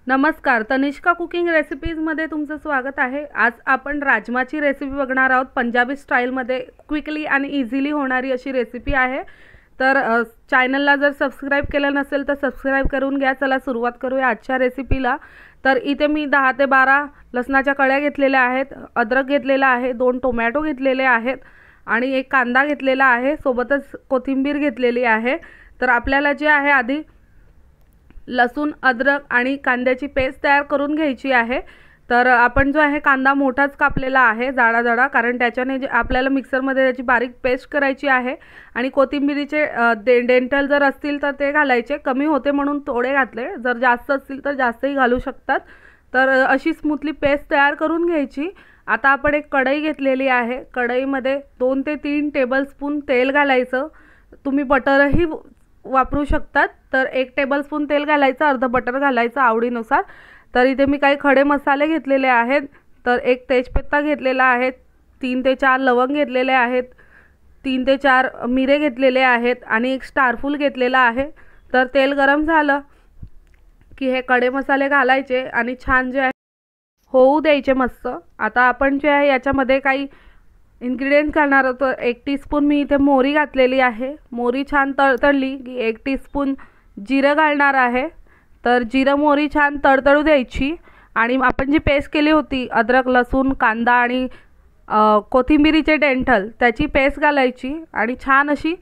नमस्कार, तनिष्का कुकिंग रेसिपीजमध्ये तुमचं स्वागत आहे। आज आपण राजमाची रेसिपी बघणार आहोत। पंजाबी स्टाईलमध्ये क्विकली आणि इझिली होणारी अशी रेसिपी आहे। तर चॅनलला जर सबस्क्राइब केलं नसेल तर सबस्क्राइब करून घ्या। चला सुरुवात करूया आजच्या रेसिपीला। तर इथे मी 10 ते 12 लसणाच्या कळ्या घेतलेल्या आहेत, अद्रक घेतलेला आहे, 2 टोमॅटो घेतलेले आहेत आणि एक कांदा घेतलेला आहे, सोबतच कोथिंबीर घेतलेली आहे। तर आपल्याला जे आहे आधी लसूण, अद्रक आणि कांद्याची पेस्ट तयार करून घ्यायची आहे। तर आपण जो आहे कांदा मोठाच कापलेला आहे जाडा जाडा, कारण त्याच्याने जे आपल्याला मिक्सरमध्ये त्याची बारीक पेस्ट करायची आहे। आणि कोथिंबीरीचे डेंटल जर असतील तर ते घालायचे, कमी होते म्हणून थोडे घातले, जर जास्त असतील तर जास्तही घालू शकतात। तर अशी स्मूथली पेस्ट तयार करून घ्यायची। आता आपण एक कढई घेतलेली आहे, कढईमध्ये 2 ते 3 टेबलस्पून तेल घालायचं। तुम्ही बटरही वापरू शकतात। तर 1 टेबलस्पून तेल घालायचं, अर्ध बटर घालायचं आवडीनुसार। तर इथे मी काही खडे मसाले घेतलेले आहेत। तर 1 तेजपत्ता घेतलेला आहे, 3 ते 4 लवंग घेतलेले आहेत, 3 ते 4 मिरे घेतलेले आहेत आणि 1 स्टारफूल घेतलेला आहे। तर तेल गरम झालं की हे खडे मसाले घालायचे आणि छान जे आहे होऊ द्यायचे मस्त। आता आपण जे आहे याच्यामध्ये काही इन्ग्रेडियंट्स घालणार आहोत। 1 टीस्पून मी इथे मोहरी घातलेली आहे, मोहरी छान तडतडली की 1 टीस्पून जिरं घालणार आहे। तर जिरं मोहरी छान तडतडू द्यायची आणि आपण जी पेस्ट केली होती अद्रक, लसूण, कांदा आणि कोथिंबीरीचे डेंटल त्याची पेस्ट घालायची आणि छान अशी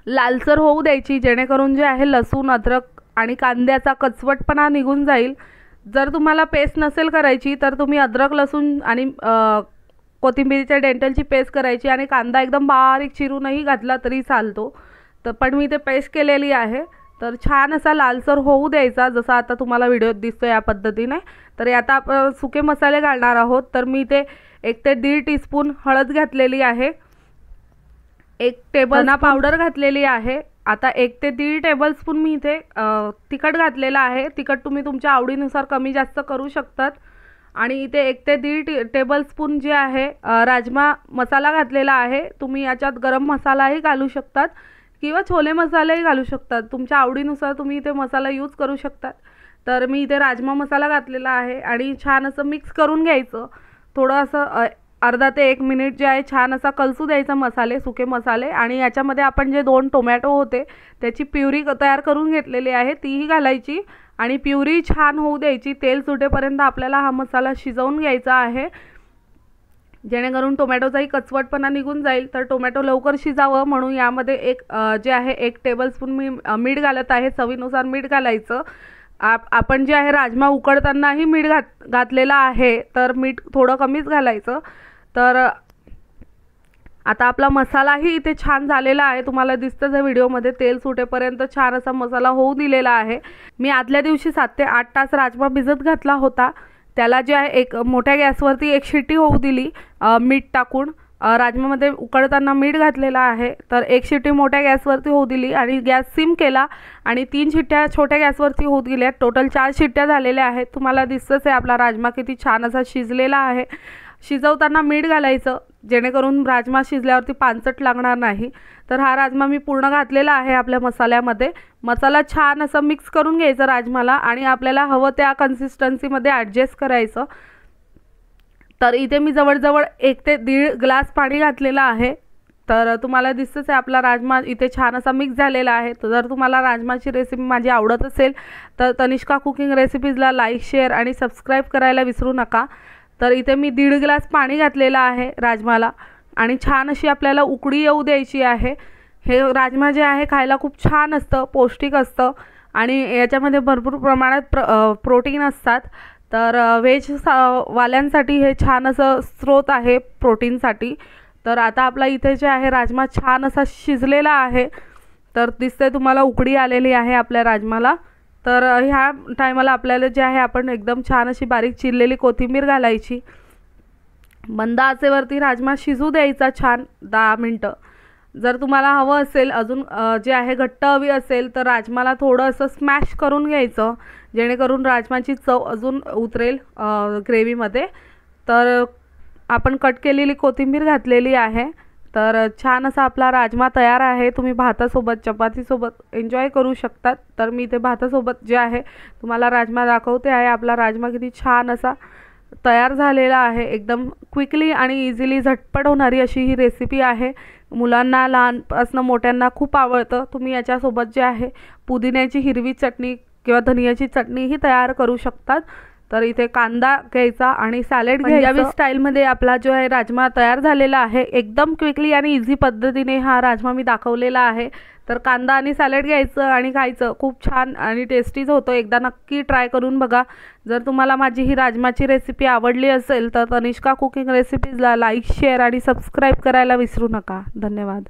लालसर होऊ द्यायची, जेणेकरून जे आहे लसूण, अद्रक आणि कांद्याचा कचवटपणा निघून जाईल। जर तुम्हाला पेस्ट नसेल करायची तर तुम्ही अद्रक, लसूण आणि कोथिंबीरीच्या डेंटलची पेस्ट करायची आणि कांदा एकदम बारीक चिरूनही घातला तरी चालतो। तर पण मी ते पेस्ट केलेली आहे। तर छान असा लालसर होऊ द्यायचा, जसा आता तुम्हाला व्हिडिओत दिसतो या पद्धतीने। तर आता आपण सुके मसाले घालणार आहोत। तर मी इथे 1 ते 1.5 टीस्पून हळद घातलेली आहे, 1 टेबल पावडर घातलेली आहे। आता 1 ते 1.5 टेबलस्पून मी इथे तिखट घातलेला आहे। तिखट तुम्ही तुमच्या आवडीनुसार कमी जास्त करू शकतात। आणि इथे 1 ते 1.5 टेबलस्पून जे आहे राजमा मसाला घातलेला आहे। तुम्ही याच्यात गरम मसालाही घालू शकतात किंवा छोले मसालेही घालू शकतात, तुमच्या आवडीनुसार तुम्ही इथे मसाला यूज करू शकतात। तर मी इथे राजमा मसाला घातलेला आहे आणि छान असं मिक्स करून घ्यायचं। थोडं असं अर्धा ते 1 मिनिट जे आहे छान असा कलसू द्यायचा मसाले, सुके मसाले। आणि याच्यामध्ये आपण जे 2 टोमॅटो होते त्याची प्युरी तयार करून घेतलेली आहे तीही घालायची आणि प्युरी छान होऊ द्यायची। तेल सुटेपर्यंत आपल्याला हा मसाला शिजवून घ्यायचा आहे, जेणेकरून टोमॅटोचाही कचवटपणा निघून जाईल। तर टोमॅटो लवकर शिजावं म्हणून यामध्ये जे आहे 1 टेबलस्पून मी मीठ घालत आहे, चवीनुसार मीठ घालायचं। आपण जे आहे राजमा उकडतानाही मीठ घातलेला आहे, तर मीठ थोडं कमीच घालायचं। तर आता आपला मसालाही इथे छान झालेला आहे, तुम्हाला दिसतंच व्हिडिओमध्ये तेल सुटेपर्यंत छान असा मसाला होऊ दिलेला आहे। मी आदल्या दिवशी 7 ते 8 तास राजमा भिजत घातला होता। त्याला जे आहे एक मोठ्या गॅसवरती 1 शिट्टी होऊ दिली मीठ टाकून। राजमामध्ये उकडताना मीठ घातलेला आहे, तर 1 शिट्टी मोठ्या गॅसवरती होऊ दिली आणि गॅस सिम केला आणि 3 शिट्ट्या छोट्या गॅसवरती होऊ दिल्या। टोटल 4 शिट्ट्या झालेल्या आहेत। तुम्हाला दिसतंच आहे आपला राजमा किती छान असा शिजलेला आहे। शिजवताना मीठ घालायचं, जेणेकरून राजमा शिजल्यावरती पांचट लागणार नाही। तर हा राजमा मी पूर्ण घातलेला आहे आपल्या मसाल्यामध्ये। मसाला छान असं मिक्स करून घ्यायचं राजमाला आणि आपल्याला हवं त्या कन्सिस्टन्सीमध्ये ॲडजस्ट करायचं। तर इथे मी जवळजवळ 1 ते 1.5 ग्लास पाणी घातलेलं आहे। तर तुम्हाला दिसतंच आहे आपला राजमा इथे छान असा मिक्स झालेला आहे। तर जर तुम्हाला राजमाची रेसिपी माझी आवडत असेल तर तनिष्का कुकिंग रेसिपीजला लाईक, शेअर आणि सबस्क्राईब करायला विसरू नका। तर इथे मी 1.5 ग्लास पाणी घातलेलं आहे राजमाला आणि छान अशी आपल्याला उकळी येऊ द्यायची आहे। हे राजमा जे आहे खायला खूप छान असतं, पौष्टिक असतं आणि याच्यामध्ये भरपूर प्रमाणात प्रोटीन असतात। तर व्हेज वाल्यांसाठी हे छान असं स्रोत आहे प्रोटीनसाठी। तर आता आपला इथे जे आहे राजमा छान असा शिजलेला आहे। तर दिसतंय तुम्हाला उकळी आलेली आहे आपल्या राजमाला। तर ह्या टायमाला आपल्याला जे आहे आपण एकदम छान अशी बारीक चिरलेली कोथिंबीर घालायची। मंद आचेवरती राजमा शिजू द्यायचा छान 10 मिनटं। जर तुम्हाला हवं असेल अजून जे आहे घट्ट हवी असेल तर राजमाला थोडं असं स्मॅश करून घ्यायचं, जेणेकरून राजमाची चव अजून उतरेल ग्रेव्हीमध्ये। तर आपण कट केलेली कोथिंबीर घातलेली आहे, तर छान असा आपला राजमा तयार आहे. तुम्ही भातासोबत, चपातीसोबत एन्जॉय करू शकतात. तर मी इथे भातासोबत जे आहे तुम्हाला राजमा दाखवते आहे. आपला राजमा किती छान असा तयार झालेला आहे. एकदम क्विकली आणि इझिली झटपट होणारी अशी ही रेसिपी आहे. मुलांना लहानपासून मोठ्यांना खूप आवडतं. तुम्ही याच्यासोबत जे आहे पुदिन्याची हिरवी चटणी किंवा धनियाची चटणीही तयार करू शकतात. तर इथे कांदा घ्यायचा आणि सॅलेड घ्यायचं. पंजाबी स्टाईलमध्ये आपला जो आहे राजमा तयार झालेला आहे. एकदम क्विकली आणि इझी पद्धतीने हा राजमा मी दाखवलेला आहे. तर कांदा आणि सॅलेड घ्यायचं आणि खायचं. खूप छान आणि टेस्टीच होतं. एकदा नक्की ट्राय करून बघा. जर तुम्हाला माझी ही राजमाची रेसिपी आवडली असेल तर तनिष्का कुकिंग रेसिपीजला लाईक, शेअर आणि सबस्क्राईब करायला विसरू नका. धन्यवाद.